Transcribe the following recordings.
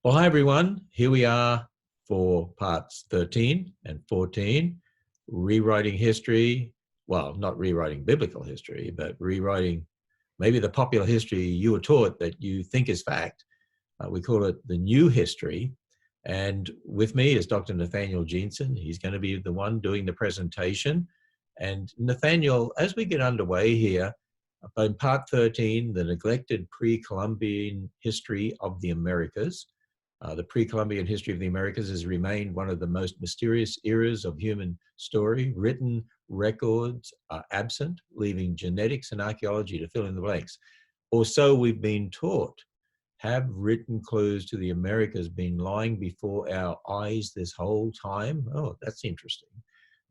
Well, hi everyone. Here we are for parts 13 and 14, rewriting history. Well, not rewriting biblical history, but rewriting maybe the popular history you were taught that you think is fact. We call it the new history. And with me is Dr. Nathaniel Jeanson. He's going to be the one doing the presentation. And Nathaniel, as we get underway here, in part 13, the neglected pre-Columbian history of the Americas. The pre-Columbian history of the Americas has remained one of the most mysterious eras of human story. Written records are absent, leaving genetics and archaeology to fill in the blanks. Or so we've been taught. Have written clues to the Americas been lying before our eyes this whole time? Oh, that's interesting.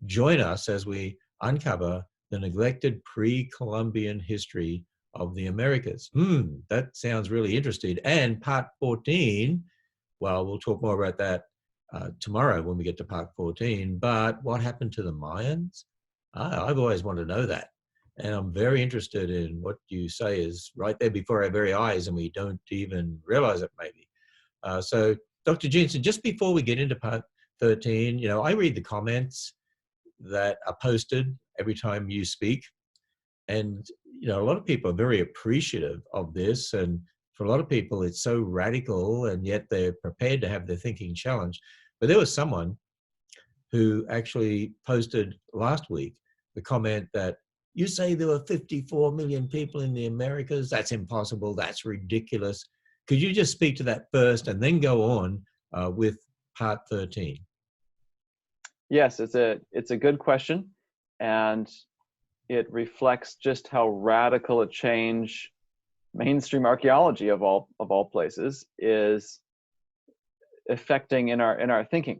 Join us as we uncover the neglected pre-Columbian history of the Americas. That sounds really interesting. And part 14, well, we'll talk more about that tomorrow when we get to part 14. But what happened to the Mayans? I've always wanted to know that. And I'm very interested in what you say is right there before our very eyes and we don't even realize it maybe. So Dr. Jeanson, just before we get into part 13, I read the comments that are posted every time you speak. And, a lot of people are very appreciative of this. And for a lot of people, it's so radical and yet they're prepared to have their thinking challenged. But there was someone who actually posted last week the comment that you say there were 54 million people in the Americas. That's impossible. That's ridiculous. Could you just speak to that first and then go on with part 13? Yes, it's a good question, and it reflects just how radical a change mainstream archaeology of all places is affecting in our thinking.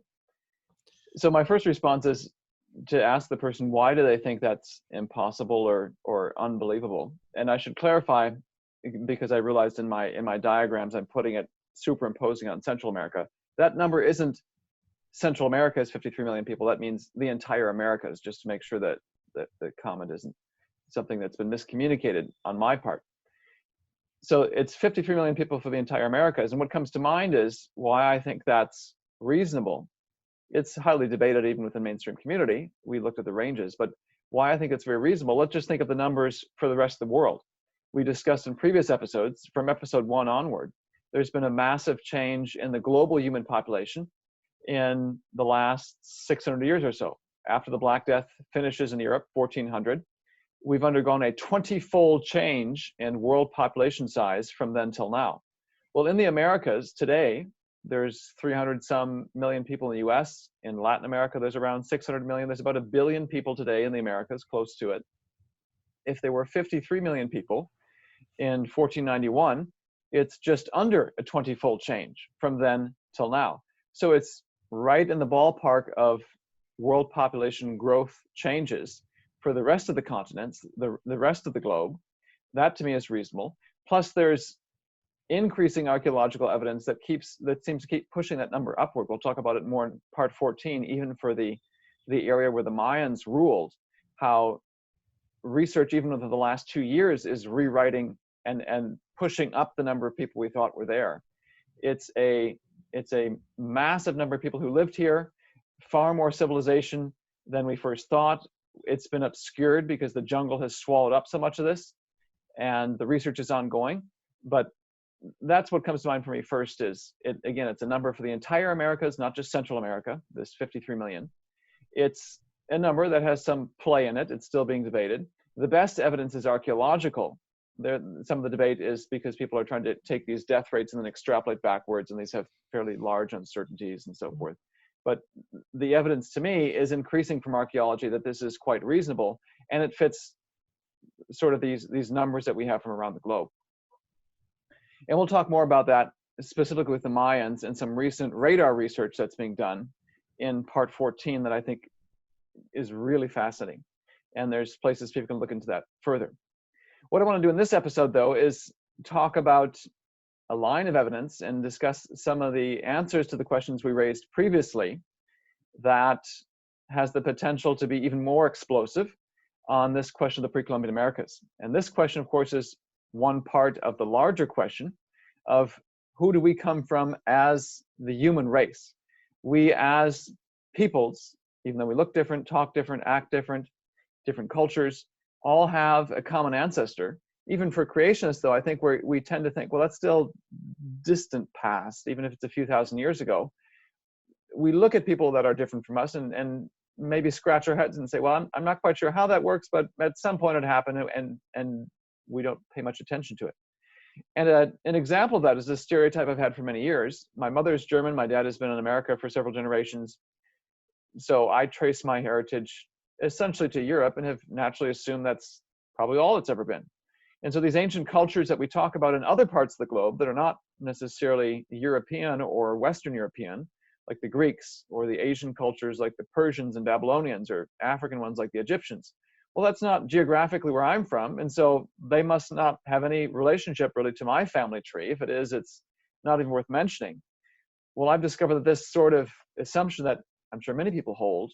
So my first response is to ask the person, why do they think that's impossible or unbelievable? And I should clarify, because I realized in my diagrams I'm putting it superimposing on Central America. That number isn't Central America is 53 million people. That means the entire Americas, just to make sure that the comment isn't something that's been miscommunicated on my part. So it's 53 million people for the entire Americas. And what comes to mind is why I think that's reasonable. It's highly debated even within the mainstream community. We looked at the ranges, but why I think it's very reasonable. Let's just think of the numbers for the rest of the world. We discussed in previous episodes, from episode 1 onward, there's been a massive change in the global human population in the last 600 years or so. After the Black Death finishes in Europe, 1400, we've undergone a 20-fold change in world population size from then till now. Well, in the Americas today, there's 300 some million people in the US. In Latin America, there's around 600 million. There's about 1 billion people today in the Americas, close to it. If there were 53 million people in 1491, it's just under a 20-fold change from then till now. So it's right in the ballpark of world population growth changes for the rest of the continents, the rest of the globe. That to me is reasonable. Plus there's increasing archaeological evidence that seems to keep pushing that number upward. We'll talk about it more in part 14, even for the area where the Mayans ruled, how research even within the last 2 years is rewriting and pushing up the number of people we thought were there. It's a massive number of people who lived here, far more civilization than we first thought. It's been obscured because the jungle has swallowed up so much of this, and the research is ongoing. But that's what comes to mind for me first is, it's a number for the entire Americas, not just Central America, this 53 million. It's a number that has some play in it. It's still being debated. The best evidence is archaeological. Some of the debate is because people are trying to take these death rates and then extrapolate backwards, and these have fairly large uncertainties and so forth. But the evidence to me is increasing from archaeology that this is quite reasonable, and it fits sort of these numbers that we have from around the globe. And we'll talk more about that specifically with the Mayans and some recent radar research that's being done in part 14 that I think is really fascinating. And there's places people can look into that further. What I want to do in this episode, though, is talk about a line of evidence and discuss some of the answers to the questions we raised previously that has the potential to be even more explosive on this question of the pre-Columbian Americas. And this question, of course, is one part of the larger question of who do we come from as the human race? We as peoples, even though we look different, talk different, act different, different cultures, all have a common ancestor. Even for creationists, though, I think we tend to think, well, that's still distant past, even if it's a few thousand years ago. We look at people that are different from us and maybe scratch our heads and say, well, I'm not quite sure how that works, but at some point it happened, and we don't pay much attention to it. And an example of that is a stereotype I've had for many years. My mother's German. My dad has been in America for several generations. So I trace my heritage essentially to Europe and have naturally assumed that's probably all it's ever been. And so these ancient cultures that we talk about in other parts of the globe that are not necessarily European or Western European, like the Greeks, or the Asian cultures like the Persians and Babylonians, or African ones like the Egyptians, well, that's not geographically where I'm from, and so they must not have any relationship really to my family tree. If it is, it's not even worth mentioning. Well, I've discovered that this sort of assumption that I'm sure many people hold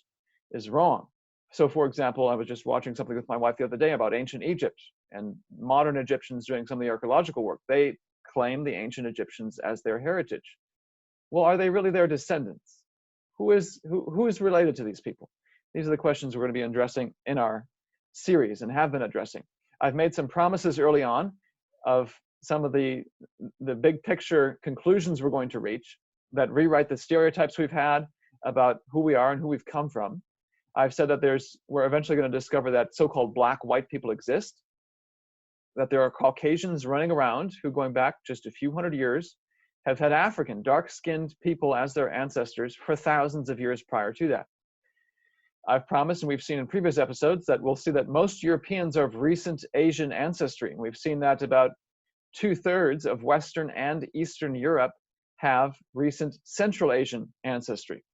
is wrong. So, for example, I was just watching something with my wife the other day about ancient Egypt and modern Egyptians doing some of the archaeological work. They claim the ancient Egyptians as their heritage. Well, are they really their descendants? Who is related to these people? These are the questions we're going to be addressing in our series and have been addressing. I've made some promises early on of some of the big picture conclusions we're going to reach that rewrite the stereotypes we've had about who we are and who we've come from. I've said that we're eventually going to discover that so-called black-white people exist, that there are Caucasians running around who, going back just a few hundred years, have had African, dark-skinned people as their ancestors for thousands of years prior to that. I've promised, and we've seen in previous episodes, that we'll see that most Europeans are of recent Asian ancestry. And we've seen that about 2/3 of Western and Eastern Europe have recent Central Asian ancestry.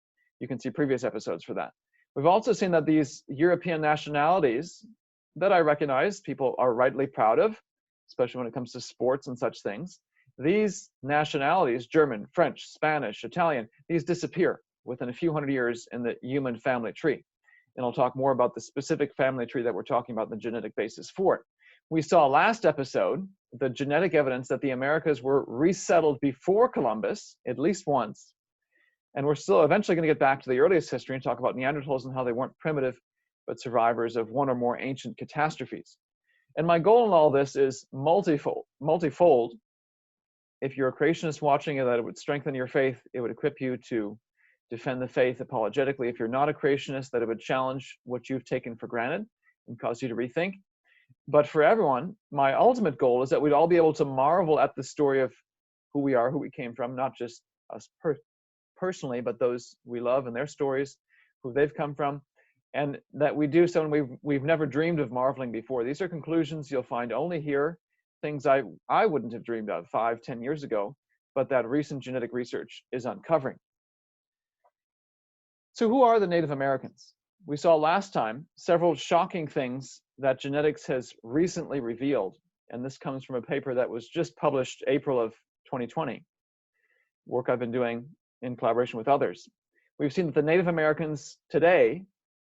You can see previous episodes for that. We've also seen that these European nationalities that I recognize people are rightly proud of, especially when it comes to sports and such things, these nationalities, German, French, Spanish, Italian, these disappear within a few hundred years in the human family tree. And I'll talk more about the specific family tree that we're talking about, the genetic basis for it. We saw last episode the genetic evidence that the Americas were resettled before Columbus, at least once. And we're still eventually going to get back to the earliest history and talk about Neanderthals and how they weren't primitive, but survivors of one or more ancient catastrophes. And my goal in all this is multifold. If you're a creationist watching it, that it would strengthen your faith, it would equip you to defend the faith apologetically. If you're not a creationist, that it would challenge what you've taken for granted and cause you to rethink. But for everyone, my ultimate goal is that we'd all be able to marvel at the story of who we are, who we came from, not just us personally, but those we love and their stories, who they've come from, and that we do so and we've never dreamed of marveling before. These are conclusions you'll find only here, things I wouldn't have dreamed of 5-10 years ago, but that recent genetic research is uncovering. So who are the Native Americans? We saw last time several shocking things that genetics has recently revealed, and this comes from a paper that was just published April of 2020, work I've been doing in collaboration with others. We've seen that the Native Americans today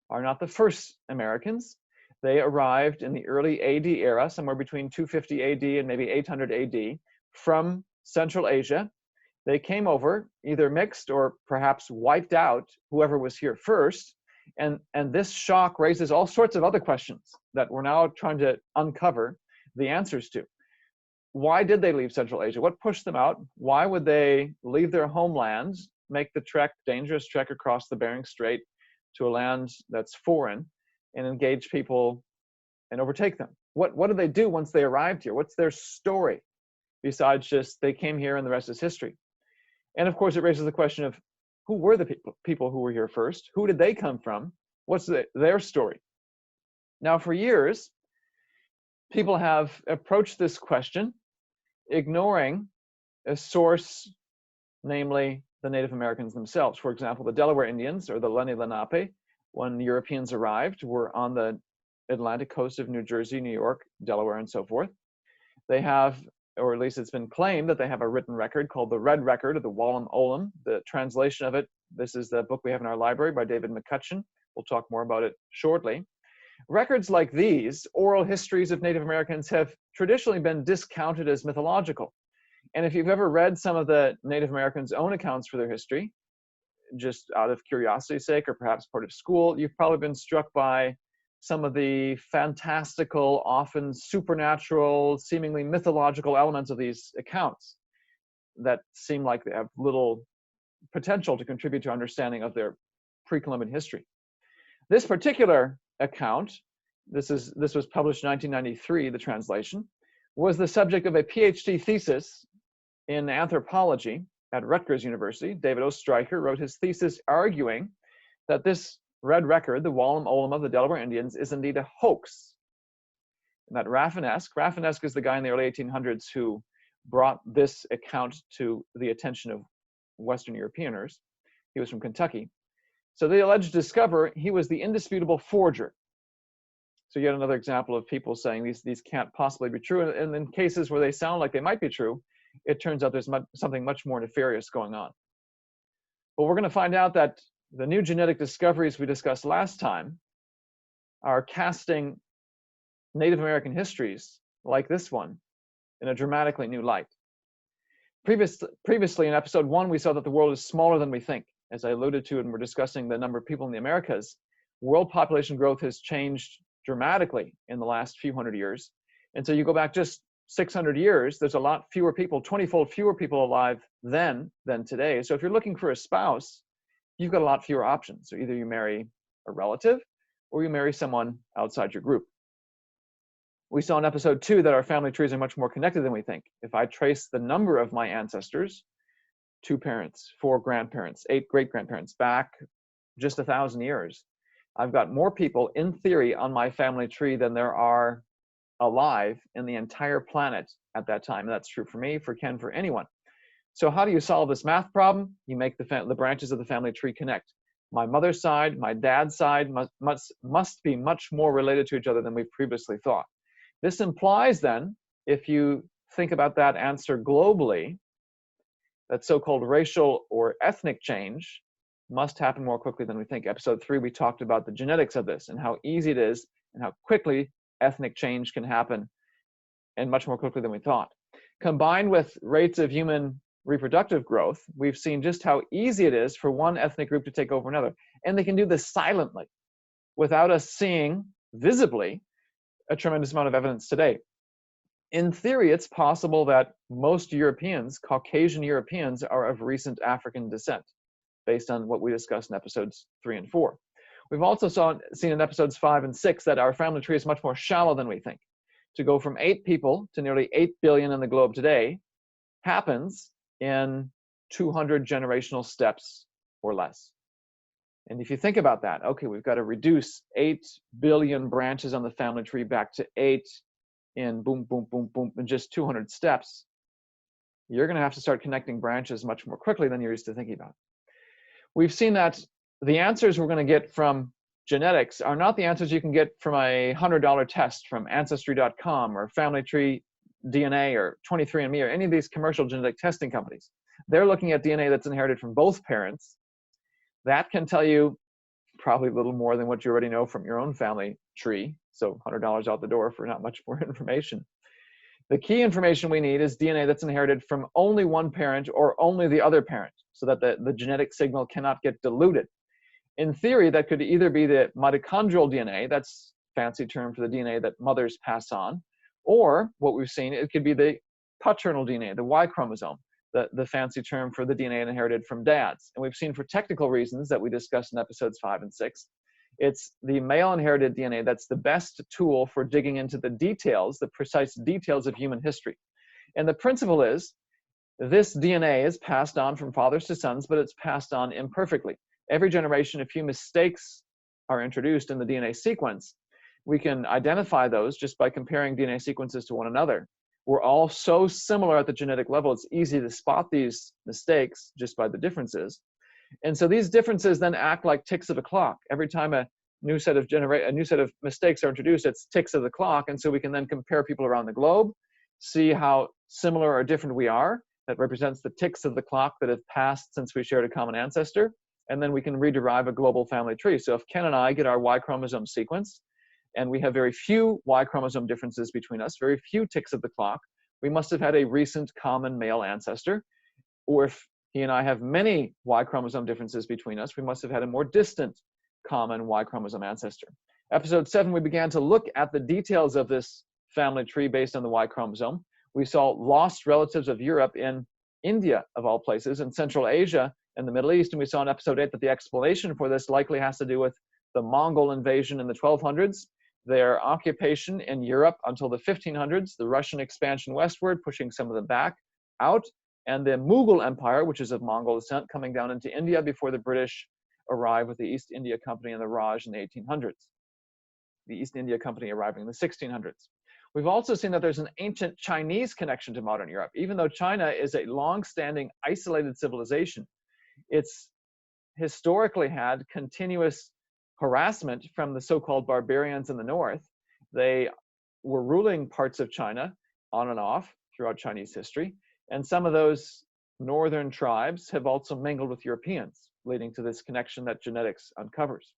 are not the first Americans. They arrived in the early AD era, somewhere between 250 AD and maybe 800 AD, from Central Asia. They came over, either mixed or perhaps wiped out whoever was here first. And this shock raises all sorts of other questions that we're now trying to uncover the answers to. Why did they leave Central Asia? What pushed them out? Why would they leave their homelands, make the dangerous trek across the Bering Strait to a land that's foreign, and engage people and overtake them? What did they do once they arrived here? What's their story besides just they came here and the rest is history? And of course, it raises the question of who were the people who were here first? Who did they come from? What's their story? Now, for years, people have approached this question ignoring a source, namely the Native Americans themselves. For example, the Delaware Indians, or the Lenni Lenape, when Europeans arrived, were on the Atlantic coast of New Jersey, New York, Delaware, and so forth. They have, or at least it's been claimed that they have a written record called the Red Record, or the Wallam Olam. The translation of it, this is the book we have in our library by David McCutcheon. We'll talk more about it shortly. Records like these, oral histories of Native Americans, have traditionally been discounted as mythological. And if you've ever read some of the Native Americans' own accounts for their history, just out of curiosity's sake, or perhaps part of school, you've probably been struck by some of the fantastical, often supernatural, seemingly mythological elements of these accounts that seem like they have little potential to contribute to understanding of their pre-Columbian history. This particular account, this was published in 1993, the translation, was the subject of a PhD thesis in anthropology at Rutgers University. David O. Stryker wrote his thesis arguing that this red record, the Wallam Olam of the Delaware Indians, is indeed a hoax. And that Rafinesque is the guy in the early 1800s who brought this account to the attention of Western Europeaners. He was from Kentucky. So the alleged discoverer, he was the indisputable forger. So yet another example of people saying these can't possibly be true. And in cases where they sound like they might be true, it turns out there's something much more nefarious going on. But we're going to find out that the new genetic discoveries we discussed last time are casting Native American histories like this one in a dramatically new light. Previously in episode 1, we saw that the world is smaller than we think. As I alluded to, and we're discussing the number of people in the Americas, world population growth has changed dramatically in the last few hundred years. And so you go back just 600 years, there's a lot fewer people, 20-fold fewer people alive then than today. So if you're looking for a spouse, you've got a lot fewer options. So either you marry a relative or you marry someone outside your group. We saw in episode 2 that our family trees are much more connected than we think. If I trace the number of my ancestors, 2 parents, 4 grandparents, 8 great-grandparents, back just 1,000 years, I've got more people in theory on my family tree than there are alive in the entire planet at that time. And that's true for me, for Ken, for anyone. So how do you solve this math problem? You make the branches of the family tree connect. My mother's side, my dad's side must be much more related to each other than we previously thought. This implies then, if you think about that answer globally, that so-called racial or ethnic change must happen more quickly than we think. Episode 3, we talked about the genetics of this and how easy it is and how quickly ethnic change can happen, and much more quickly than we thought. Combined with rates of human reproductive growth, we've seen just how easy it is for one ethnic group to take over another. And they can do this silently without us seeing visibly a tremendous amount of evidence today. In theory, it's possible that most Europeans, Caucasian Europeans, are of recent African descent, based on what we discussed in episodes 3 and 4. We've also seen in episodes 5 and 6 that our family tree is much more shallow than we think. To go from 8 people to nearly 8 billion in the globe today happens in 200 generational steps or less. And if you think about that, okay, we've got to reduce 8 billion branches on the family tree back to 8 in boom, boom, boom, boom, in just 200 steps. You're going to have to start connecting branches much more quickly than you're used to thinking about. We've seen that the answers we're going to get from genetics are not the answers you can get from a $100 test from Ancestry.com or Family Tree DNA or 23andMe or any of these commercial genetic testing companies. They're looking at DNA that's inherited from both parents. That can tell you probably a little more than what you already know from your own family tree. So $100 out the door for not much more information. The key information we need is DNA that's inherited from only one parent or only the other parent, so that the genetic signal cannot get diluted. In theory, that could either be the mitochondrial DNA, that's a fancy term for the DNA that mothers pass on, or what we've seen, it could be the paternal DNA, the Y chromosome, the fancy term for the DNA inherited from dads. And we've seen for technical reasons that we discussed in episodes 5 and 6, it's the male inherited DNA that's the best tool for digging into the details, the precise details of human history. And the principle is, this DNA is passed on from fathers to sons, but it's passed on imperfectly. Every generation, a few mistakes are introduced in the DNA sequence. We can identify those just by comparing DNA sequences to one another. We're all so similar at the genetic level, it's easy to spot these mistakes just by the differences. And so these differences then act like ticks of a clock. Every time a new set of mistakes are introduced, it's ticks of the clock. And so we can then compare people around the globe, see how similar or different we are. That represents the ticks of the clock that have passed since we shared a common ancestor. And then we can rederive a global family tree. So if Ken and I get our Y chromosome sequence, and we have very few Y chromosome differences between us, very few ticks of the clock, we must have had a recent common male ancestor. Or if he and I have many Y chromosome differences between us, we must have had a more distant common Y chromosome ancestor. Episode 7, we began to look at the details of this family tree based on the Y chromosome. We saw lost relatives of Europe in India, of all places, in Central Asia and the Middle East. And we saw in episode 8 that the explanation for this likely has to do with the Mongol invasion in the 1200s, their occupation in Europe until the 1500s, the Russian expansion westward, pushing some of them back out, and the Mughal Empire, which is of Mongol descent, coming down into India before the British arrived with the East India Company and the Raj in the 1800s. The East India Company arriving in the 1600s. We've also seen that there's an ancient Chinese connection to modern Europe. Even though China is a long-standing isolated civilization, it's historically had continuous harassment from the so-called barbarians in the north. They were ruling parts of China on and off throughout Chinese history. And some of those northern tribes have also mingled with Europeans, leading to this connection that genetics uncovers.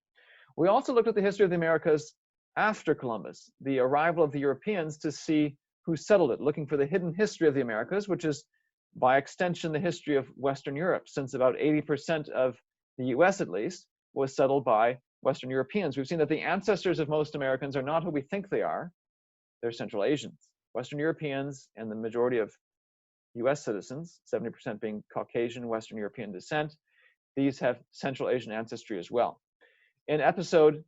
We also looked at the history of the Americas after Columbus, the arrival of the Europeans, to see who settled it, looking for the hidden history of the Americas, which is by extension the history of Western Europe, since about 80% of the US at least was settled by Western Europeans. We've seen that the ancestors of most Americans are not who we think they are. They're Central Asians. Western Europeans and the majority of US citizens, 70% being Caucasian Western European descent, these have Central Asian ancestry as well. In episode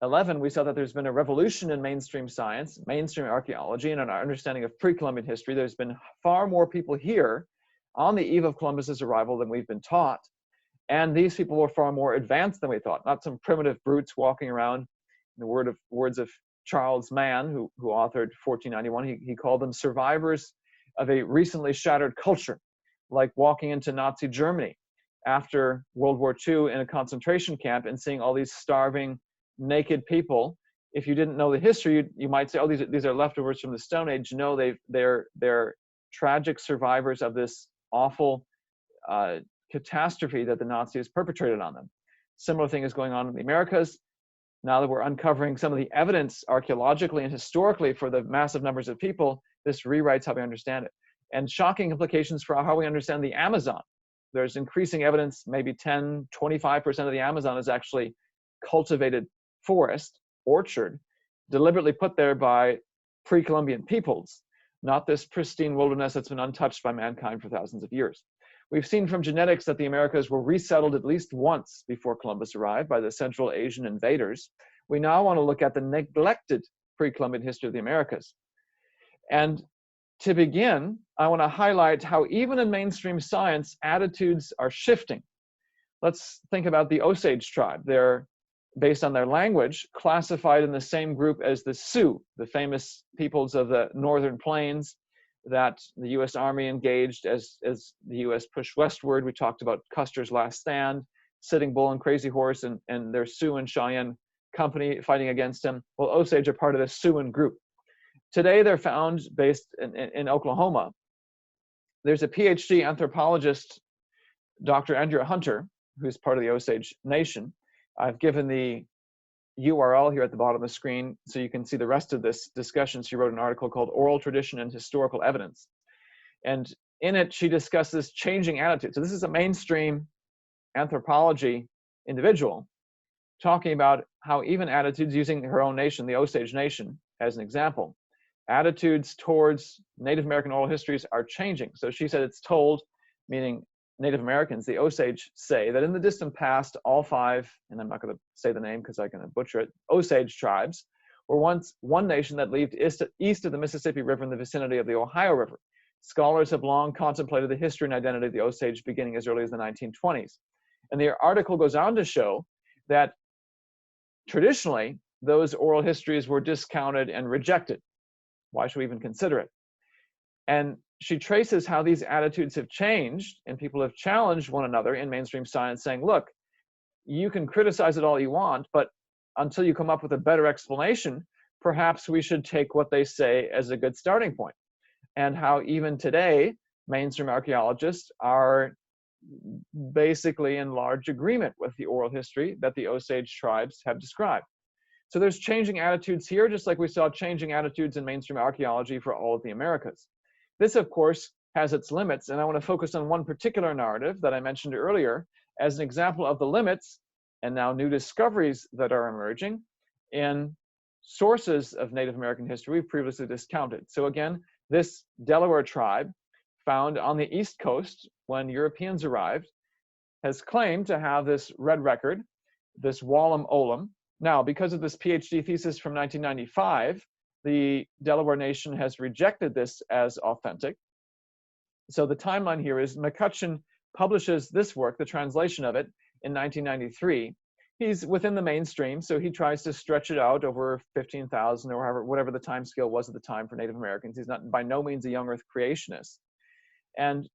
11, we saw that there's been a revolution in mainstream science, mainstream archaeology, and in our understanding of pre-Columbian history. There's been far more people here on the eve of Columbus's arrival than we've been taught. And these people were far more advanced than we thought, not some primitive brutes walking around. In the words of Charles Mann, who authored 1491, he called them survivors of a recently shattered culture, like walking into Nazi Germany after World War II in a concentration camp and seeing all these starving, naked people. If you didn't know the history, you might say, oh, these are leftovers from the Stone Age. No, they're tragic survivors of this awful catastrophe that the Nazis perpetrated on them. Similar thing is going on in the Americas. Now that we're uncovering some of the evidence archaeologically and historically for the massive numbers of people, this rewrites how we understand it. And shocking implications for how we understand the Amazon. There's increasing evidence, maybe 10, 25% of the Amazon is actually cultivated forest, orchard, deliberately put there by pre-Columbian peoples, not this pristine wilderness that's been untouched by mankind for thousands of years. We've seen from genetics that the Americas were resettled at least once before Columbus arrived by the Central Asian invaders. We now want to look at the neglected pre-Columbian history of the Americas. And to begin, I want to highlight how even in mainstream science, attitudes are shifting. Let's think about the Osage tribe. They're, based on their language, classified in the same group as the Sioux, the famous peoples of the northern plains that the U.S. Army engaged as the U.S. pushed westward. We talked about Custer's Last Stand, Sitting Bull and Crazy Horse, and their Sioux and Cheyenne company fighting against him. Well, Osage are part of the Siouan group. Today, they're found based in Oklahoma. There's a PhD anthropologist, Dr. Andrea Hunter, who's part of the Osage Nation. I've given the URL here at the bottom of the screen so you can see the rest of this discussion. She wrote an article called Oral Tradition and Historical Evidence. And in it, she discusses changing attitudes. So this is a mainstream anthropology individual talking about how even attitudes, using her own nation, the Osage Nation, as an example, attitudes towards Native American oral histories are changing. So she said it's told, meaning Native Americans, the Osage, say that in the distant past, all 5, and I'm not going to say the name because I'm going to butcher it, Osage tribes were once one nation that lived east of the Mississippi River in the vicinity of the Ohio River. Scholars have long contemplated the history and identity of the Osage beginning as early as the 1920s. And the article goes on to show that traditionally, those oral histories were discounted and rejected. Why should we even consider it? And she traces how these attitudes have changed, and people have challenged one another in mainstream science, saying, look, you can criticize it all you want, but until you come up with a better explanation, perhaps we should take what they say as a good starting point. And how even today, mainstream archaeologists are basically in large agreement with the oral history that the Osage tribes have described. So there's changing attitudes here, just like we saw changing attitudes in mainstream archaeology for all of the Americas. This, of course, has its limits, and I want to focus on one particular narrative that I mentioned earlier as an example of the limits and now new discoveries that are emerging in sources of Native American history we've previously discounted. So again, this Delaware tribe, found on the East Coast when Europeans arrived, has claimed to have this red record, this Wallam Olam. Now, because of this PhD thesis from 1995, the Delaware Nation has rejected this as authentic. So the timeline here is McCutcheon publishes this work, the translation of it, in 1993. He's within the mainstream, so he tries to stretch it out over 15,000 or whatever the time scale was at the time for Native Americans. He's not by no means a young Earth creationist,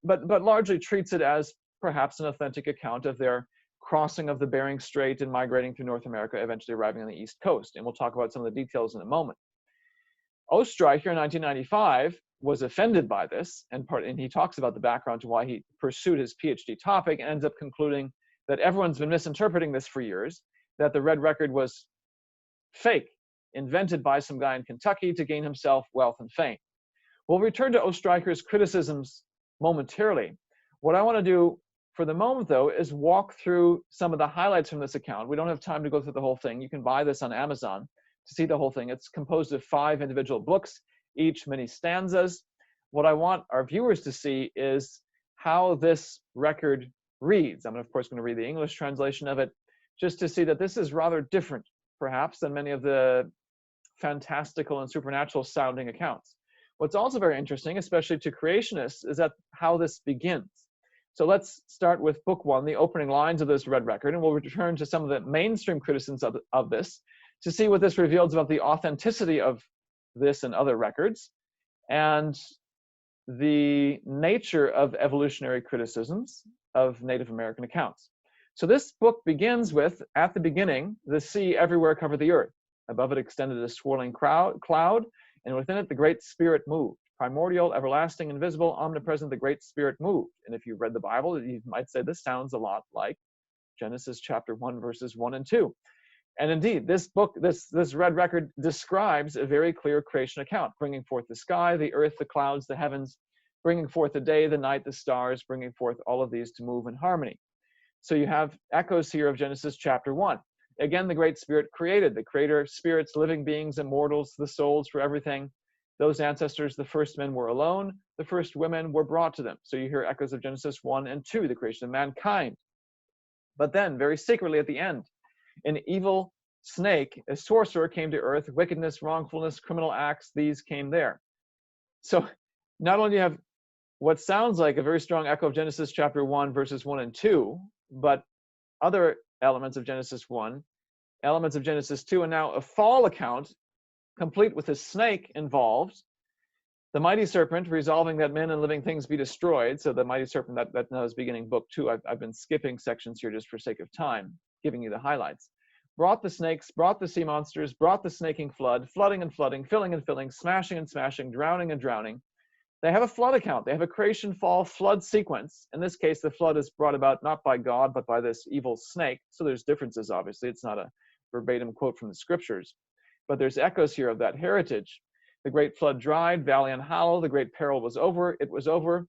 but largely treats it as perhaps an authentic account of their crossing of the Bering Strait and migrating through North America, eventually arriving on the East Coast. And we'll talk about some of the details in a moment. Oestreicher in 1995 was offended by this, and he talks about the background to why he pursued his PhD topic, and ends up concluding that everyone's been misinterpreting this for years, that the red record was fake, invented by some guy in Kentucky to gain himself wealth and fame. We'll return to Oestreicher's criticisms momentarily. What I want to do for the moment, though, is walk through some of the highlights from this account. We don't have time to go through the whole thing. You can buy this on Amazon to see the whole thing. It's composed of 5 individual books, each many stanzas. What I want our viewers to see is how this record reads. I'm, of course, going to read the English translation of it, just to see that this is rather different, perhaps, than many of the fantastical and supernatural sounding accounts. What's also very interesting, especially to creationists, is that how this begins. So let's start with book 1, the opening lines of this red record, and we'll return to some of the mainstream criticisms of this to see what this reveals about the authenticity of this and other records, and the nature of evolutionary criticisms of Native American accounts. So this book begins with, at the beginning, the sea everywhere covered the earth. Above it extended a swirling cloud, and within it the Great Spirit moved. Primordial, everlasting, invisible, omnipresent, the Great Spirit moved. And if you've read the Bible, you might say this sounds a lot like Genesis chapter 1, verses 1 and 2. And indeed, this book, this red record describes a very clear creation account, bringing forth the sky, the earth, the clouds, the heavens, bringing forth the day, the night, the stars, bringing forth all of these to move in harmony. So you have echoes here of Genesis chapter 1. Again, the Great Spirit created, the creator, spirits, living beings, immortals, the souls for everything. Those ancestors, the first men were alone, the first women were brought to them. So you hear echoes of Genesis 1 and 2, the creation of mankind. But then, very secretly at the end, an evil snake, a sorcerer, came to earth. Wickedness, wrongfulness, criminal acts, these came there. So not only do you have what sounds like a very strong echo of Genesis chapter 1, verses 1 and 2, but other elements of Genesis 1, elements of Genesis 2, and now a fall account, complete with a snake involved, the mighty serpent resolving that men and living things be destroyed. So the mighty serpent, that now is beginning book 2. I've been skipping sections here just for sake of time, giving you the highlights. Brought the snakes, brought the sea monsters, brought the snaking flood, flooding and flooding, filling and filling, smashing and smashing, drowning and drowning. They have a flood account. They have a creation, fall, flood sequence. In this case, the flood is brought about not by God, but by this evil snake. So there's differences, obviously. It's not a verbatim quote from the scriptures. But there's echoes here of that heritage. The great flood dried, valley and hollow. The great peril was over. It was over.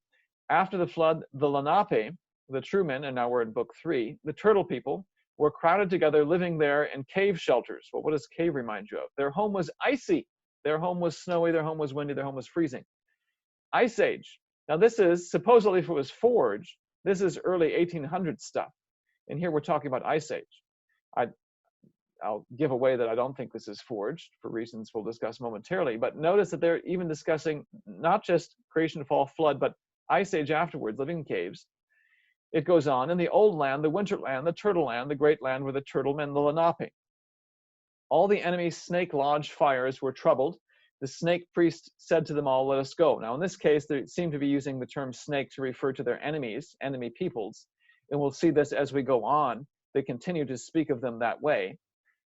After the flood, the Lenape, the true men, and now we're in book 3, the turtle people, were crowded together, living there in cave shelters. Well, what does cave remind you of? Their home was icy. Their home was snowy. Their home was windy. Their home was freezing. Ice Age. Now this is, supposedly if it was forged, this is early 1800 stuff. And here we're talking about Ice Age. I'll give away that I don't think this is forged for reasons we'll discuss momentarily, but notice that they're even discussing not just creation, fall, flood, but Ice Age afterwards, living in caves. It goes on, in the old land, the winter land, the turtle land, the great land where the turtle men, the Lenape. All the enemy snake lodge fires were troubled. The snake priest said to them all, let us go. Now in this case, they seem to be using the term snake to refer to their enemies, enemy peoples. And we'll see this as we go on. They continue to speak of them that way.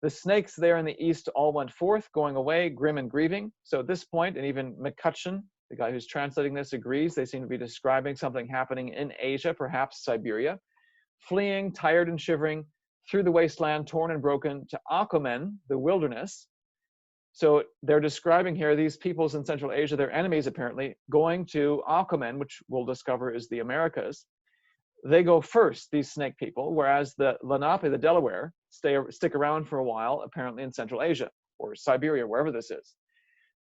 The snakes there in the east all went forth, going away, grim and grieving. So at this point, and even McCutcheon, the guy who's translating this, agrees, they seem to be describing something happening in Asia, perhaps Siberia, fleeing, tired and shivering, through the wasteland, torn and broken, to Akomen, the wilderness. So they're describing here these peoples in Central Asia, their enemies apparently, going to Aquaman, which we'll discover is the Americas. They go first, these snake people, whereas the Lenape, the Delaware, stick around for a while, apparently in Central Asia or Siberia, wherever this is.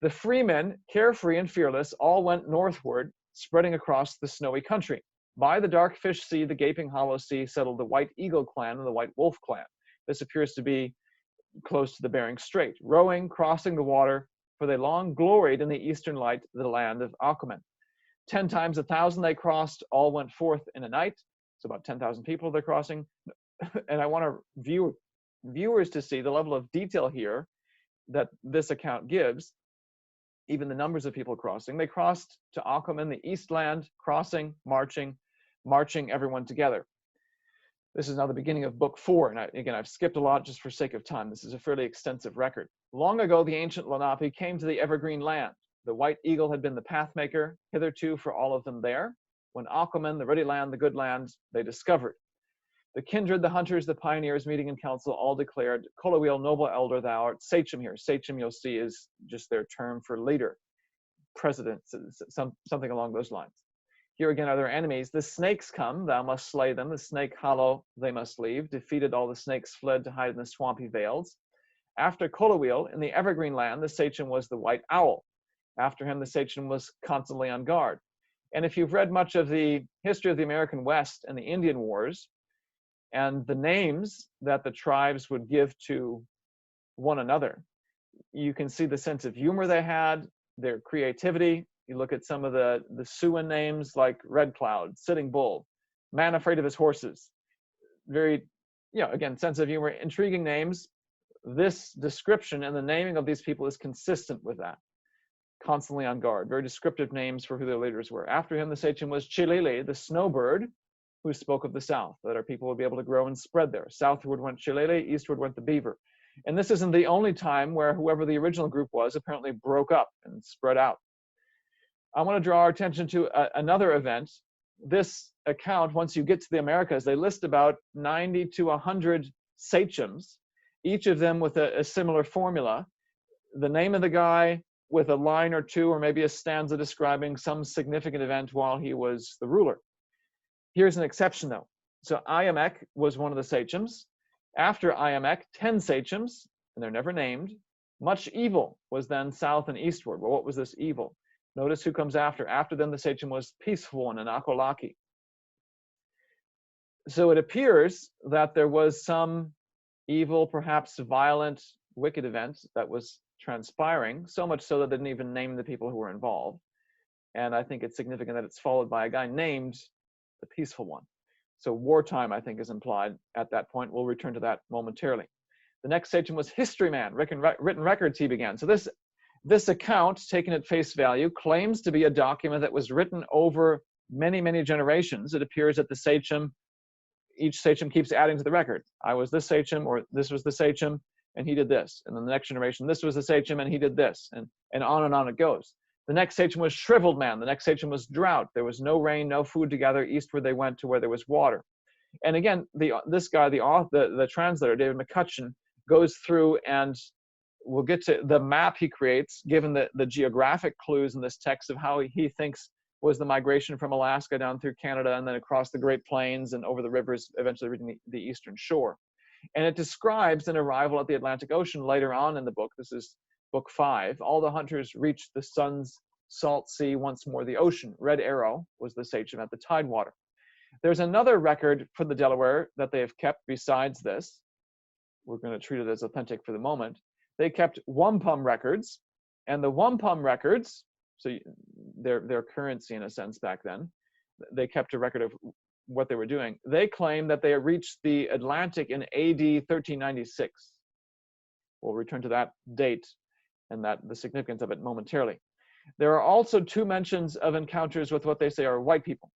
The freemen, carefree and fearless, all went northward, spreading across the snowy country. By the Dark Fish Sea, the Gaping Hollow Sea, settled the White Eagle clan and the White Wolf clan. This appears to be close to the Bering Strait, rowing, crossing the water, for they long gloried in the eastern light, the land of Aquaman. 10 times 1,000 they crossed, all went forth in a night. So about 10,000 people they're crossing. And I want viewers to see the level of detail here that this account gives, even the numbers of people crossing. They crossed to Aquaman, the east land, crossing, marching everyone together. This is now the beginning of book 4. And again, I've skipped a lot just for sake of time. This is a fairly extensive record. Long ago, the ancient Lenape came to the evergreen land. The White Eagle had been the pathmaker hitherto for all of them there. When Aquaman, the ruddy land, the good land, they discovered. The kindred, the hunters, the pioneers meeting in council all declared, Coloweel, noble elder, thou art sachem here. Sachem, you'll see, is just their term for leader, president, something along those lines. Here again are their enemies. The snakes come, thou must slay them. The snake hollow they must leave. Defeated, all the snakes fled to hide in the swampy vales. After Coloweel, in the evergreen land, the sachem was the white owl. After him, the sachem was constantly on guard. And if you've read much of the history of the American West and the Indian Wars, and the names that the tribes would give to one another, you can see the sense of humor they had, their creativity. You look at some of the Siouan names like Red Cloud, Sitting Bull, Man Afraid of His Horses. Very, again, sense of humor, intriguing names. This description and the naming of these people is consistent with that. Constantly on guard, very descriptive names for who their leaders were. After him, the sachem was Chilele, the snowbird, who spoke of the south, that our people would be able to grow and spread there. Southward went Chilele, eastward went the beaver. And this isn't the only time where whoever the original group was apparently broke up and spread out. I want to draw our attention to another event. This account, once you get to the Americas, they list about 90 to 100 sachems, each of them with a similar formula. The name of the guy with a line or two, or maybe a stanza describing some significant event while he was the ruler. Here's an exception, though. So Iamek was one of the sachems. After Iamek, 10 sachems, and they're never named. Much evil was then south and eastward. Well, what was this evil? Notice who comes after. After them, the sachem was Peaceful One and Akolaki. So it appears that there was some evil, perhaps violent, wicked event that was transpiring, so much so that they didn't even name the people who were involved. And I think it's significant that it's followed by a guy named the Peaceful One. So wartime, I think, is implied at that point. We'll return to that momentarily. The next sachem was History Man, written records he began. So this account, taken at face value, claims to be a document that was written over many, many generations. It appears that the sachem, each sachem keeps adding to the record. I was this sachem, or this was the sachem, and he did this. And then the next generation, this was the sachem, and he did this. And on it goes. The next sachem was Shriveled Man. The next sachem was Drought. There was no rain, no food to gather. Eastward they went to where there was water. And again, this guy, the translator, David McCutcheon, goes through, and we'll get to the map he creates, given the geographic clues in this text of how he thinks was the migration from Alaska down through Canada and then across the Great Plains and over the rivers, eventually reaching the eastern shore. And it describes an arrival at the Atlantic Ocean later on in the book. This is book 5. All the hunters reached the sun's salt sea, once more the ocean. Red Arrow was the sachem at the tidewater. There's another record for the Delaware that they have kept besides this. We're going to treat it as authentic for the moment. They kept wampum records, and the wampum records, so their currency in a sense back then, they kept a record of what they were doing. They claim that they reached the Atlantic in AD 1396. We'll return to that date and the significance of it momentarily. There are also 2 mentions of encounters with what they say are white people.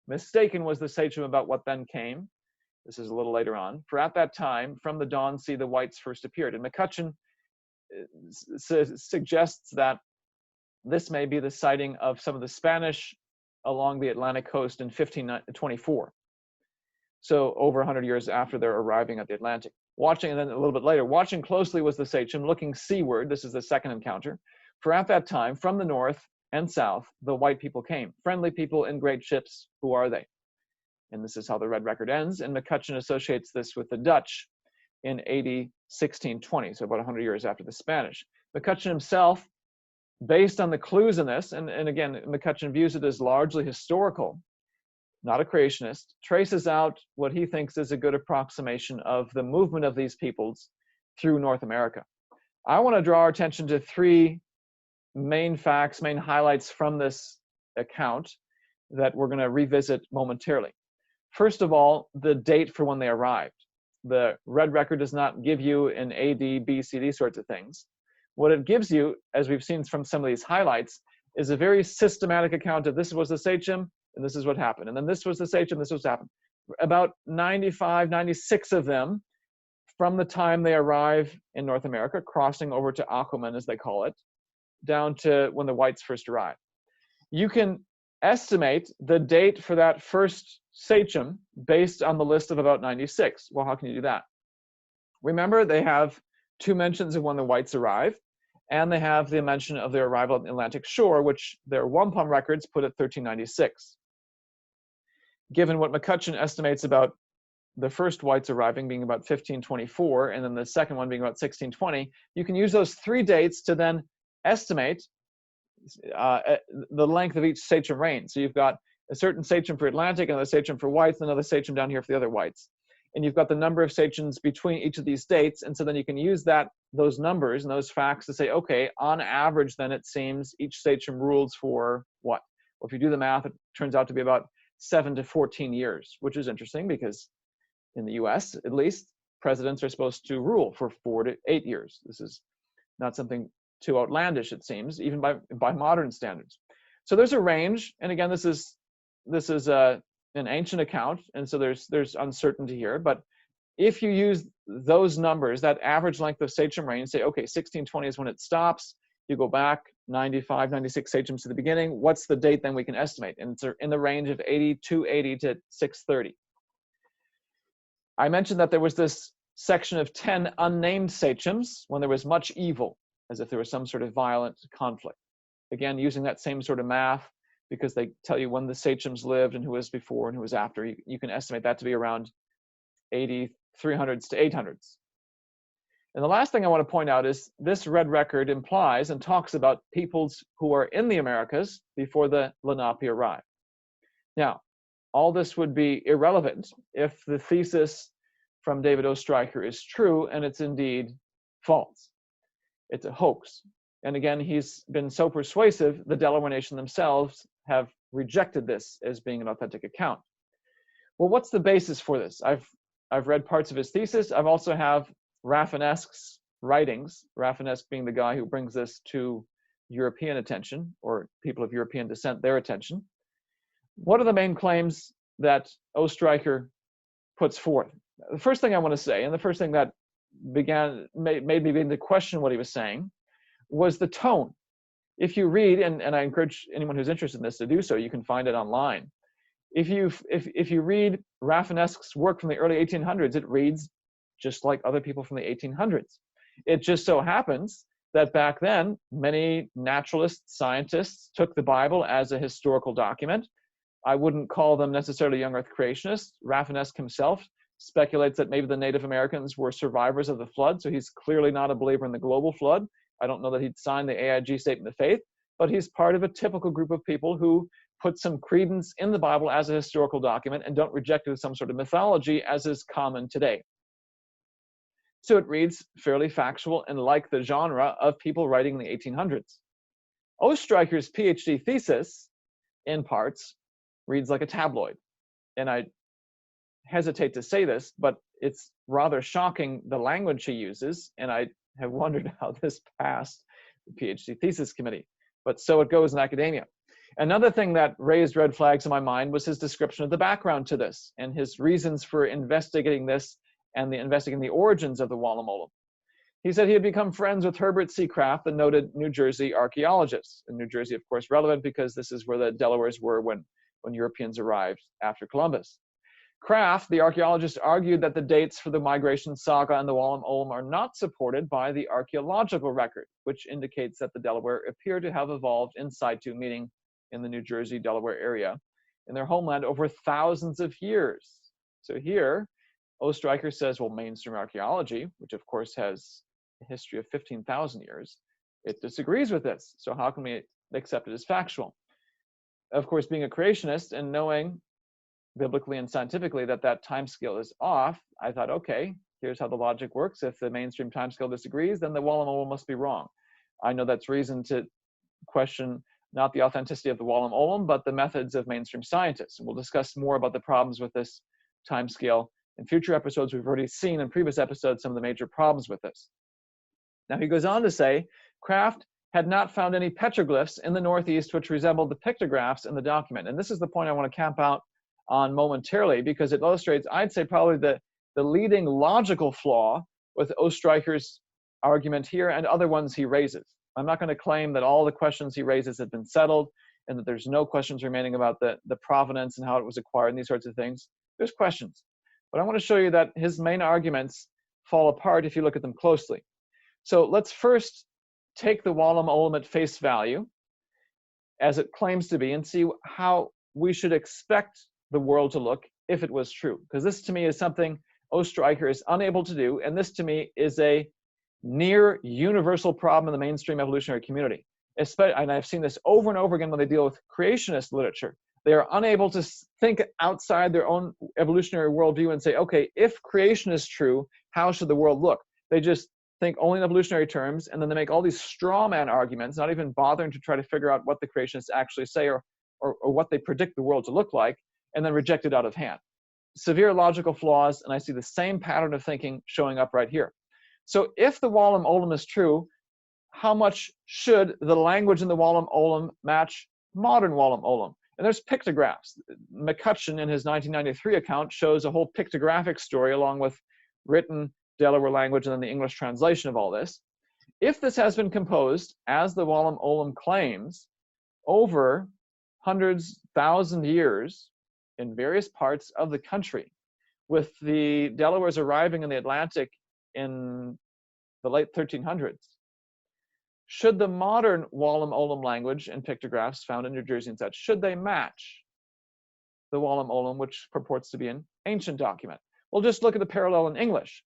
Mistaken was the sachem about what then came. This is a little later on. For at that time, from the dawn sea, the whites first appeared. And McCutcheon suggests that this may be the sighting of some of the Spanish along the Atlantic coast in 1524. So over 100 years after they're arriving at the Atlantic. watching, and then a little bit later, watching closely was the sachem, looking seaward. This is the second encounter. For at that time, from the north and south, the white people came, friendly people in great ships. Who are they? And this is how the red record ends. And McCutcheon associates this with the Dutch in AD 1620, so about 100 years after the Spanish. McCutcheon himself, based on the clues in this, and again, McCutcheon views it as largely historical, not a creationist, traces out what he thinks is a good approximation of the movement of these peoples through North America. I want to draw our attention to three main facts, main highlights from this account that we're going to revisit momentarily. First of all, the date for when they arrived. The red record does not give you an AD, B, C, D sorts of things. What it gives you, as we've seen from some of these highlights, is a very systematic account of this was the sachem, and this is what happened. And then this was the sachem, this was what happened. About 95, 96 of them from the time they arrive in North America, crossing over to Aquaman, as they call it, down to when the whites first arrived. You can estimate the date for that first sachem based on the list of about 96. Well, how can you do that? Remember, they have two mentions of when the whites arrive, and they have the mention of their arrival on the Atlantic shore, which their wampum records put at 1396. Given what McCutcheon estimates about the first whites arriving being about 1524, and then the second one being about 1620, you can use those three dates to then estimate the length of each sachem reign. So you've got a certain sachem for Atlantic, another sachem for whites, another sachem down here for the other whites. And you've got the number of sachems between each of these dates, and so then you can use those numbers and those facts to say, okay, on average, then it seems each sachem rules for what? Well, if you do the math, it turns out to be about 7 to 14 years, which is interesting because in the US, at least, presidents are supposed to rule for 4 to 8 years. This is not something too outlandish, it seems, even by modern standards. So there's a range, and again, this is an ancient account, and so there's uncertainty here. But if you use those numbers, that average length of sachem reign, say, okay, 1620 is when it stops. You go back 95, 96 sachems to the beginning. What's the date then we can estimate? And it's in the range of 280 to 630. I mentioned that there was this section of 10 unnamed sachems when there was much evil, as if there was some sort of violent conflict. Again, using that same sort of math, because they tell you when the sachems lived and who was before and who was after, you can estimate that to be around 80, 300s to 800s. And the last thing I want to point out is this red record implies and talks about peoples who are in the Americas before the Lenape arrived. Now, all this would be irrelevant if the thesis from David Oestreicher is true, and it's indeed false. It's a hoax. And again, he's been so persuasive, the Delaware Nation themselves have rejected this as being an authentic account. Well, what's the basis for this? I've read parts of his thesis. I've also have Rafinesque's writings, Rafinesque being the guy who brings this to European attention, or people of European descent, their attention. What are the main claims that Oestreicher puts forth? The first thing I want to say, and the first thing that made me begin to question what he was saying, was the tone. If you read, and I encourage anyone who's interested in this to do so, you can find it online. If you read Rafinesque's work from the early 1800s, it reads just like other people from the 1800s. It just so happens that back then, many naturalists, scientists took the Bible as a historical document. I wouldn't call them necessarily young earth creationists. Rafinesque himself speculates that maybe the Native Americans were survivors of the flood, so he's clearly not a believer in the global flood. I don't know that he'd signed the AIG Statement of Faith, but he's part of a typical group of people who put some credence in the Bible as a historical document and don't reject it as some sort of mythology, as is common today. So it reads fairly factual and like the genre of people writing in the 1800s. Oestreicher's PhD thesis, in parts, reads like a tabloid. And I hesitate to say this, but it's rather shocking the language he uses, and I have wondered how this passed the PhD thesis committee. But so it goes in academia. Another thing that raised red flags in my mind was his description of the background to this and his reasons for investigating this and investigating the origins of the Wallamolam. He said he had become friends with Herbert C. Kraft, the noted New Jersey archaeologist. And New Jersey, of course, relevant because this is where the Delawares were when Europeans arrived after Columbus. Kraft, the archaeologist, argued that the dates for the migration saga and the Wallam Olam are not supported by the archaeological record, which indicates that the Delaware appear to have evolved in situ, meaning in the New Jersey, Delaware area, in their homeland over thousands of years. So here, Ostreicher says, well, mainstream archaeology, which of course has a history of 15,000 years, it disagrees with this. So how can we accept it as factual? Of course, being a creationist and knowing biblically and scientifically that that time scale is off, I thought, okay, here's how the logic works. If the mainstream time scale disagrees, then the Wallam Olam must be wrong. I know that's reason to question not the authenticity of the Wallam Olam, but the methods of mainstream scientists. And we'll discuss more about the problems with this time scale in future episodes. We've already seen in previous episodes some of the major problems with this. Now he goes on to say, Kraft had not found any petroglyphs in the Northeast which resembled the pictographs in the document. And this is the point I want to camp out on momentarily, because it illustrates, I'd say, probably the leading logical flaw with Ostreicher's argument here and other ones he raises. I'm not going to claim that all the questions he raises have been settled and that there's no questions remaining about the provenance and how it was acquired and these sorts of things. There's questions. But I want to show you that his main arguments fall apart if you look at them closely. So let's first take the Wallam Olam at face value, as it claims to be, and see how we should expect the world to look if it was true. Because this to me is something Ostreicher is unable to do, and this to me is a near universal problem in the mainstream evolutionary community. And I've seen this over and over again when they deal with creationist literature. They are unable to think outside their own evolutionary worldview and say, okay, if creation is true, how should the world look? They just think only in evolutionary terms, and then they make all these straw man arguments, not even bothering to try to figure out what the creationists actually say or what they predict the world to look like, and then reject it out of hand. Severe logical flaws, and I see the same pattern of thinking showing up right here. So if the Wallam Olam is true, how much should the language in the Wallam Olam match modern Wallam Olam? And there's pictographs. McCutcheon, in his 1993 account, shows a whole pictographic story along with written Delaware language and then the English translation of all this. If this has been composed, as the Wallam Olam claims, over hundreds, thousand years in various parts of the country, with the Delawares arriving in the Atlantic in the late 1300s, should the modern Wallam Olam language and pictographs found in New Jersey and such, should they match the Wallam Olam, which purports to be an ancient document? Well, just look at the parallel in English.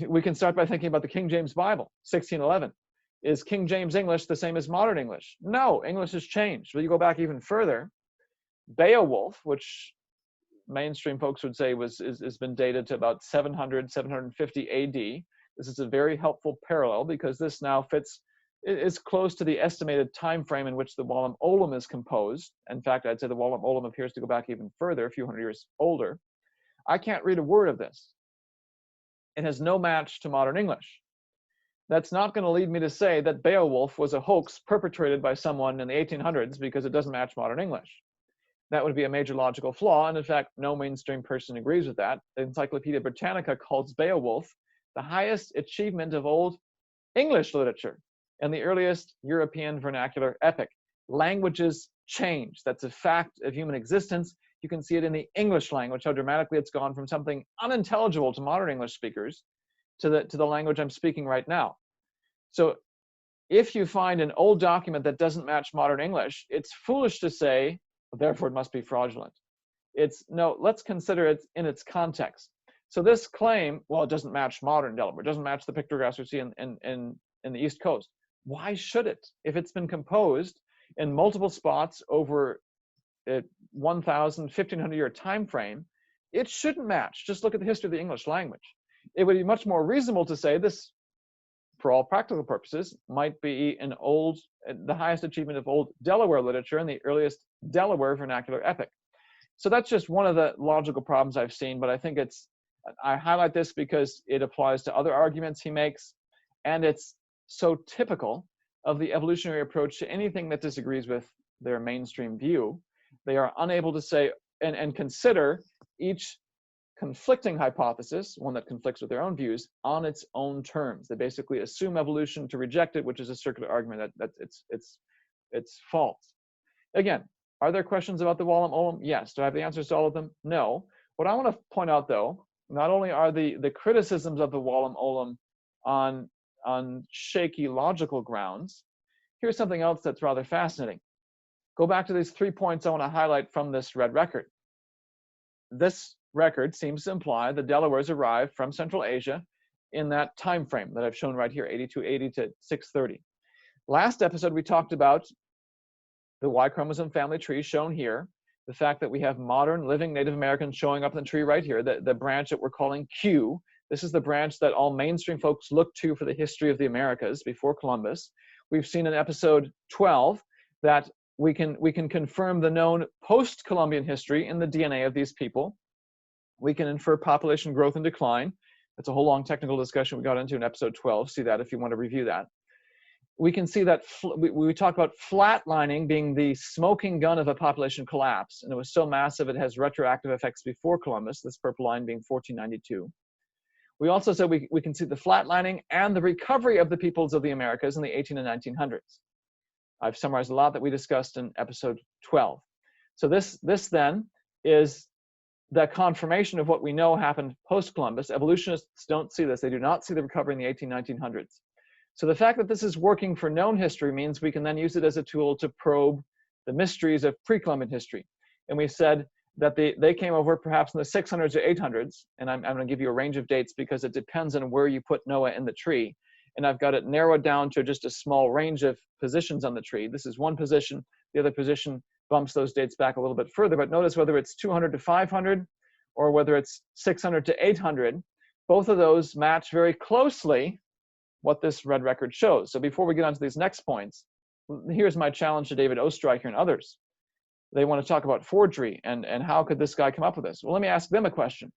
We can start by thinking about the King James Bible, 1611. Is King James English the same as modern English? No, English has changed. Well, you go back even further, Beowulf, which mainstream folks would say has been dated to about 700, 750 AD. This is a very helpful parallel because this now fits, is close to the estimated time frame in which the Wallam Olam is composed. In fact, I'd say the Wallam Olam appears to go back even further, a few hundred years older. I can't read a word of this. It has no match to modern English. That's not going to lead me to say that Beowulf was a hoax perpetrated by someone in the 1800s because it doesn't match modern English. That would be a major logical flaw, and in fact, no mainstream person agrees with that. The Encyclopedia Britannica calls Beowulf the highest achievement of Old English literature and the earliest European vernacular epic. Languages change. That's a fact of human existence. You can see it in the English language, how dramatically it's gone from something unintelligible to modern English speakers to the language I'm speaking right now. So if you find an old document that doesn't match modern English, it's foolish to say, therefore it must be fraudulent. No, let's consider it in its context. So this claim, well, it doesn't match modern Delaware, it doesn't match the pictographs we see in the East Coast. Why should it? If it's been composed in multiple spots over a 1,000, 1,500 year time frame, it shouldn't match. Just look at the history of the English language. It would be much more reasonable to say this, for all practical purposes, might be the highest achievement of Old Delaware literature and the earliest Delaware vernacular epic. So that's just one of the logical problems I've seen, but I think I highlight this because it applies to other arguments he makes, and it's so typical of the evolutionary approach to anything that disagrees with their mainstream view. They are unable to say and consider each conflicting hypothesis, one that conflicts with their own views, on its own terms. They basically assume evolution to reject it, which is a circular argument that it's false. Again, are there questions about the Wallam Olam? Yes. Do I have the answers to all of them? No. What I want to point out, though, not only are the criticisms of the Wallam Olam on shaky logical grounds, here's something else that's rather fascinating. Go back to these 3 points I want to highlight from this red record. This record seems to imply the Delawares arrived from Central Asia in that time frame that I've shown right here, 8280 to 630. Last episode, we talked about the Y chromosome family tree shown here, the fact that we have modern living Native Americans showing up in the tree right here, the branch that we're calling Q. This is the branch that all mainstream folks look to for the history of the Americas before Columbus. We've seen in episode 12 that we can confirm the known post-Columbian history in the DNA of these people. We can infer population growth and decline. That's a whole long technical discussion we got into in episode 12. See that if you want to review that. We can see that we talk about flatlining being the smoking gun of a population collapse, and it was so massive it has retroactive effects before Columbus, this purple line being 1492. We also said we can see the flatlining and the recovery of the peoples of the Americas in the 18 and 1900s. I've summarized a lot that we discussed in episode 12. So this then is the confirmation of what we know happened post-Columbus. Evolutionists don't see this. They do not see the recovery in the 1900s. So the fact that this is working for known history means we can then use it as a tool to probe the mysteries of pre-Columbian history. And we said that they came over perhaps in the 600s or 800s, and I'm going to give you a range of dates because it depends on where you put Noah in the tree. And I've got it narrowed down to just a small range of positions on the tree. This is one position. The other position bumps those dates back a little bit further. But notice whether it's 200 to 500 or whether it's 600 to 800, both of those match very closely what this red record shows. So before we get on to these next points, here's my challenge to David Ostreicher and others. They want to talk about forgery and how could this guy come up with this? Well, let me ask them a question.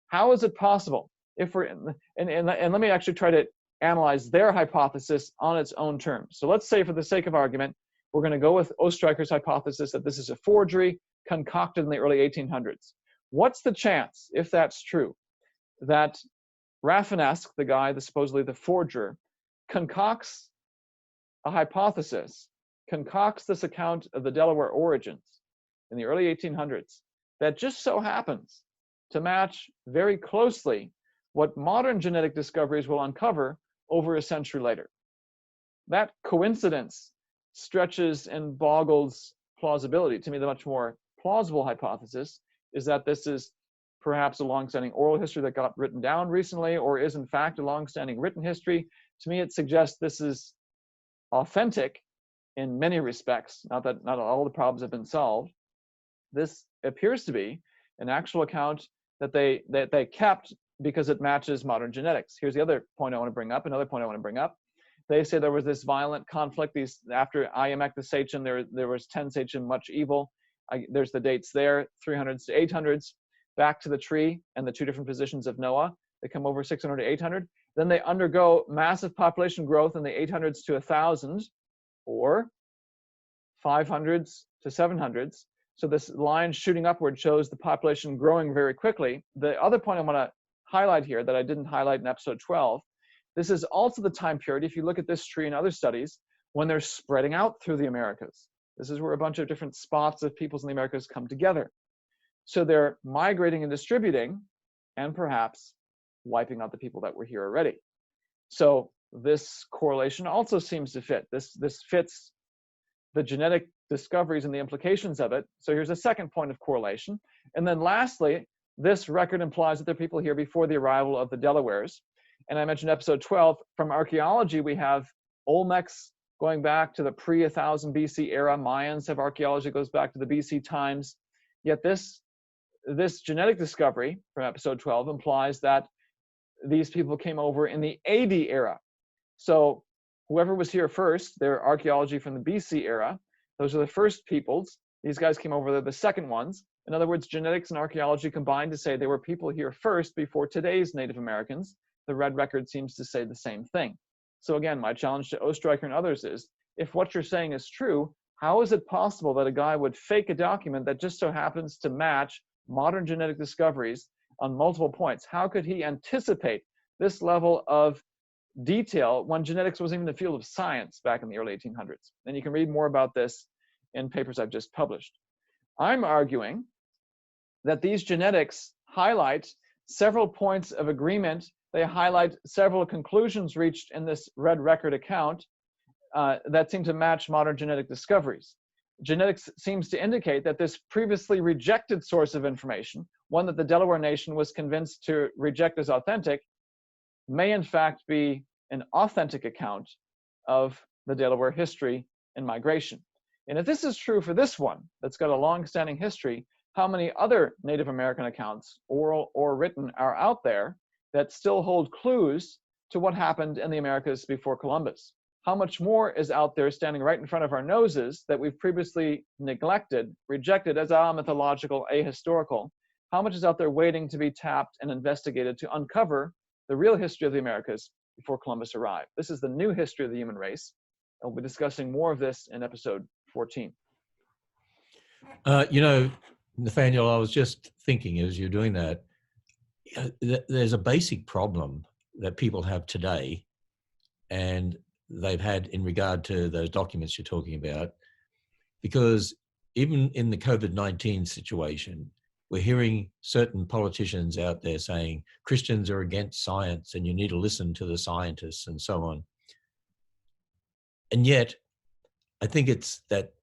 How is it possible if we're, and let me actually try to analyze their hypothesis on its own terms. So let's say for the sake of argument, we're going to go with Ostreicher's hypothesis that this is a forgery concocted in the early 1800s. What's the chance, if that's true, that Rafinesque, the guy, supposedly the forger, concocts a hypothesis, concocts this account of the Delaware origins in the early 1800s that just so happens to match very closely what modern genetic discoveries will uncover over a century later? That coincidence stretches and boggles plausibility. To me, the much more plausible hypothesis is that this is perhaps a long-standing oral history that got written down recently, or is in fact a long-standing written history. To me, it suggests this is authentic in many respects, not that not all the problems have been solved. This appears to be an actual account that they kept because it matches modern genetics. Here's the other point I want to bring up, another point I want to bring up. They say there was this violent conflict. After Iamek the Sachem, there was 10 Sachem, much evil. There's the dates there, 300s to 800s, back to the tree and the two different positions of Noah. They come over 600 to 800. Then they undergo massive population growth in the 800s to 1,000, or 500s to 700s. So this line shooting upward shows the population growing very quickly. The other point I want to highlight here that I didn't highlight in episode 12, this is also the time period, if you look at this tree and other studies, when they're spreading out through the Americas. This is where a bunch of different spots of peoples in the Americas come together. So they're migrating and distributing and perhaps wiping out the people that were here already. So this correlation also seems to fit. This fits the genetic discoveries and the implications of it. So here's a second point of correlation. And then lastly, this record implies that there are people here before the arrival of the Delawares. And I mentioned episode 12, from archaeology, we have Olmecs going back to the pre-1000 BC era. Mayans have archaeology that goes back to the BC times. Yet this genetic discovery from episode 12 implies that these people came over in the AD era. So whoever was here first, their archaeology from the BC era, those are the first peoples. These guys came over, they're the second ones. In other words, genetics and archaeology combined to say there were people here first before today's Native Americans. The red record seems to say the same thing. So again, my challenge to Ostreicher and others is, if what you're saying is true, how is it possible that a guy would fake a document that just so happens to match modern genetic discoveries on multiple points? How could he anticipate this level of detail when genetics wasn't even the field of science back in the early 1800s? And you can read more about this in papers I've just published. I'm arguing that these genetics highlight several points of agreement. They highlight several conclusions reached in this red record account that seem to match modern genetic discoveries. Genetics seems to indicate that this previously rejected source of information, one that the Delaware Nation was convinced to reject as authentic, may in fact be an authentic account of the Delaware history and migration. And if this is true for this one, that's got a long-standing history, how many other Native American accounts, oral or written, are out there that still hold clues to what happened in the Americas before Columbus? How much more is out there standing right in front of our noses that we've previously neglected, rejected as mythological, ahistorical? How much is out there waiting to be tapped and investigated to uncover the real history of the Americas before Columbus arrived? This is the new history of the human race. And we'll be discussing more of this in episode 14. You know, Nathaniel, I was just thinking as you're doing that, there's a basic problem that people have today, and they've had in regard to those documents you're talking about, because even in the COVID-19 situation, we're hearing certain politicians out there saying Christians are against science and you need to listen to the scientists and so on. And yet, I think it's that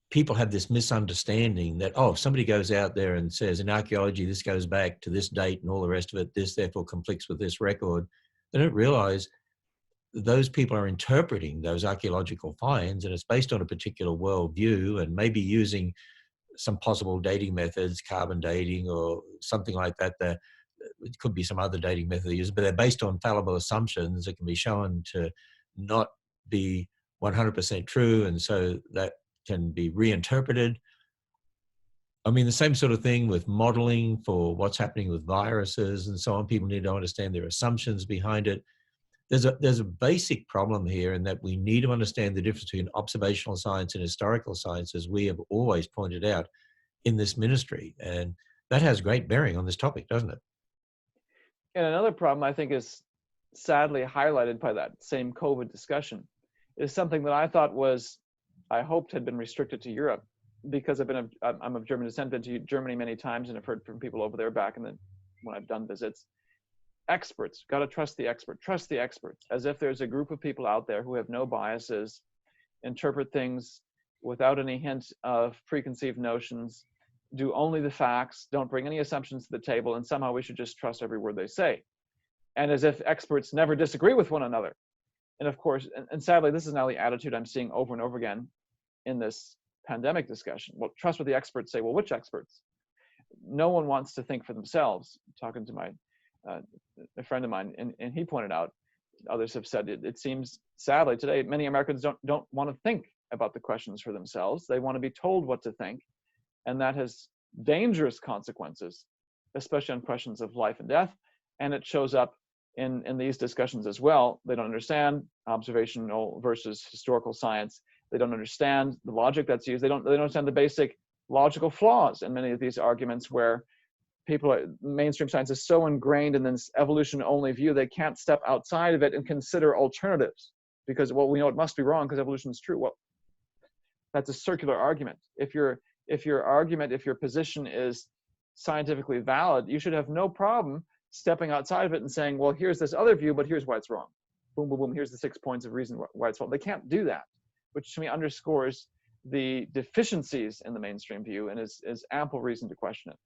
people have this misunderstanding that, oh, if somebody goes out there and says in archaeology, this goes back to this date and all the rest of it, this therefore conflicts with this record, they don't realize those people are interpreting those archaeological finds, and it's based on a particular worldview and maybe using some possible dating methods, carbon dating or something like that. It could be some other dating method they use, but they're based on fallible assumptions that can be shown to not be 100% true, and so that can be reinterpreted. I mean, the same sort of thing with modeling for what's happening with viruses and so on. People need to understand their assumptions behind it. There's a basic problem here in that we need to understand the difference between observational science and historical science, as we have always pointed out in this ministry. And that has great bearing on this topic, doesn't it? And another problem I think is sadly highlighted by that same COVID discussion is something that I hoped had been restricted to Europe, because I'm of German descent, been to Germany many times, and I've heard from people over there back when I've done visits. Experts, got to trust the experts, as if there's a group of people out there who have no biases, interpret things without any hint of preconceived notions, do only the facts, don't bring any assumptions to the table, and somehow we should just trust every word they say. And as if experts never disagree with one another. And of course, and sadly, this is now the attitude I'm seeing over and over again in this pandemic discussion. Well, trust what the experts say. Well, which experts? No one wants to think for themselves. I'm talking to a friend of mine, and he pointed out, others have said, it seems sadly today, many Americans don't want to think about the questions for themselves. They want to be told what to think. And that has dangerous consequences, especially on questions of life and death. And it shows up in these discussions as well. They don't understand observational versus historical science. They don't understand the logic that's used. They don't understand the basic logical flaws in many of these arguments, where mainstream science is so ingrained in this evolution-only view, they can't step outside of it and consider alternatives, because, well, we know it must be wrong because evolution is true. Well, that's a circular argument. If your position is scientifically valid, you should have no problem stepping outside of it and saying, well, here's this other view, but here's why it's wrong. Boom, boom, boom. Here's the 6 points of reason why it's wrong. They can't do that, which to me underscores the deficiencies in the mainstream view and is ample reason to question it.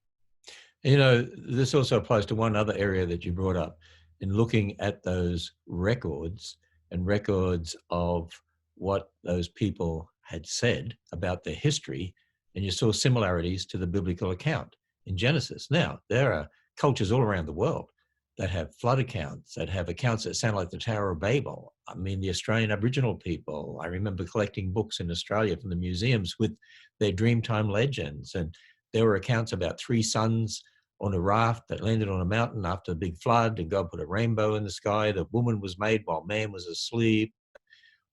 You know, this also applies to one other area that you brought up in looking at those records and records of what those people had said about their history, and you saw similarities to the biblical account in Genesis. Now, there are cultures all around the world that have flood accounts, that have accounts that sound like the Tower of Babel. I mean, the Australian Aboriginal people, I remember collecting books in Australia from the museums with their Dreamtime legends, and there were accounts about 3 sons on a raft that landed on a mountain after a big flood, and God put a rainbow in the sky. The woman was made while man was asleep.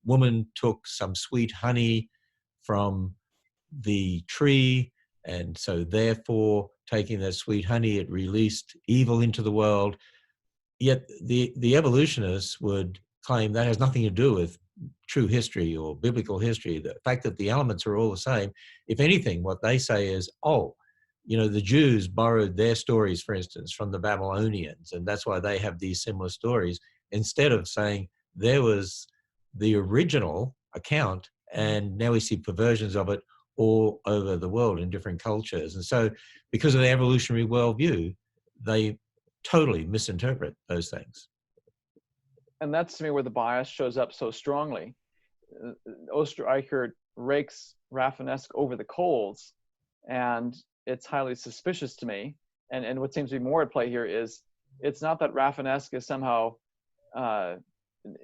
Woman took some sweet honey from the tree, and so therefore, taking that sweet honey, it released evil into the world. Yet the evolutionists would claim that has nothing to do with true history or biblical history. The fact that the elements are all the same, if anything, what they say is, oh, you know, the Jews borrowed their stories, for instance, from the Babylonians, and that's why they have these similar stories, instead of saying there was the original account, and now we see perversions of it all over the world in different cultures. And so because of the evolutionary worldview, they totally misinterpret those things. And that's to me where the bias shows up so strongly. Osterreicher rakes Rafinesque over the coals, and it's highly suspicious to me. And what seems to be more at play here is it's not that Rafinesque is somehow,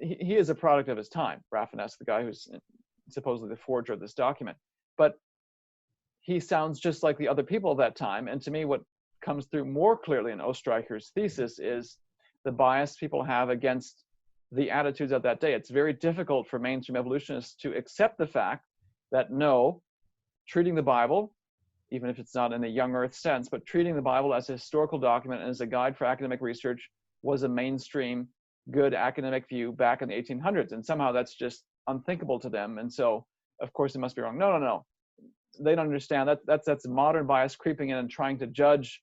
he is a product of his time, Rafinesque, the guy who's supposedly the forger of this document. But he sounds just like the other people of that time. And to me, what comes through more clearly in Osterreicher's thesis is the bias people have against the attitudes of that day. It's very difficult for mainstream evolutionists to accept the fact that no, treating the Bible, even if it's not in a young earth sense, but treating the Bible as a historical document and as a guide for academic research was a mainstream good academic view back in the 1800s. And somehow that's just unthinkable to them. And so, of course, it must be wrong. No, no, no. They don't understand that that's modern bias creeping in and trying to judge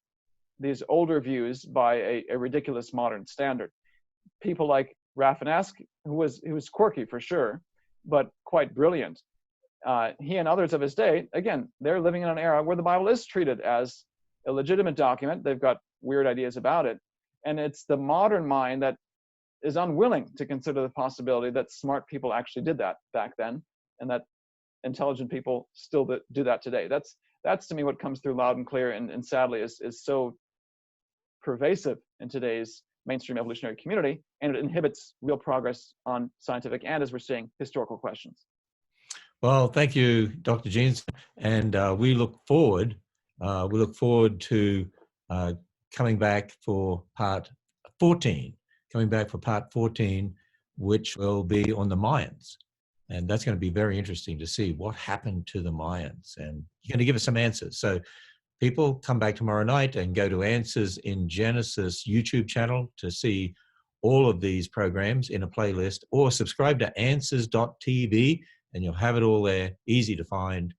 these older views by a ridiculous modern standard. People like Rafinesque, who was quirky for sure, but quite brilliant. He and others of his day, again, they're living in an era where the Bible is treated as a legitimate document. They've got weird ideas about it. And it's the modern mind that is unwilling to consider the possibility that smart people actually did that back then, and that intelligent people still do that today. That's to me what comes through loud and clear, and sadly is so pervasive in today's mainstream evolutionary community, and it inhibits real progress on scientific and, as we're seeing, historical questions. Well, thank you, Dr. Jeanson, and we look forward to coming back for part 14, which will be on the Mayans. And that's going to be very interesting to see what happened to the Mayans. And you're going to give us some answers. So people, come back tomorrow night and go to Answers in Genesis YouTube channel to see all of these programs in a playlist, or subscribe to answers.tv and you'll have it all there, easy to find,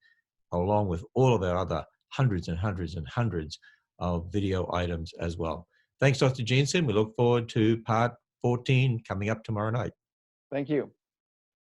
along with all of our other hundreds and hundreds and hundreds of video items as well. Thanks, Dr. Jeanson. We look forward to part 14 coming up tomorrow night. Thank you.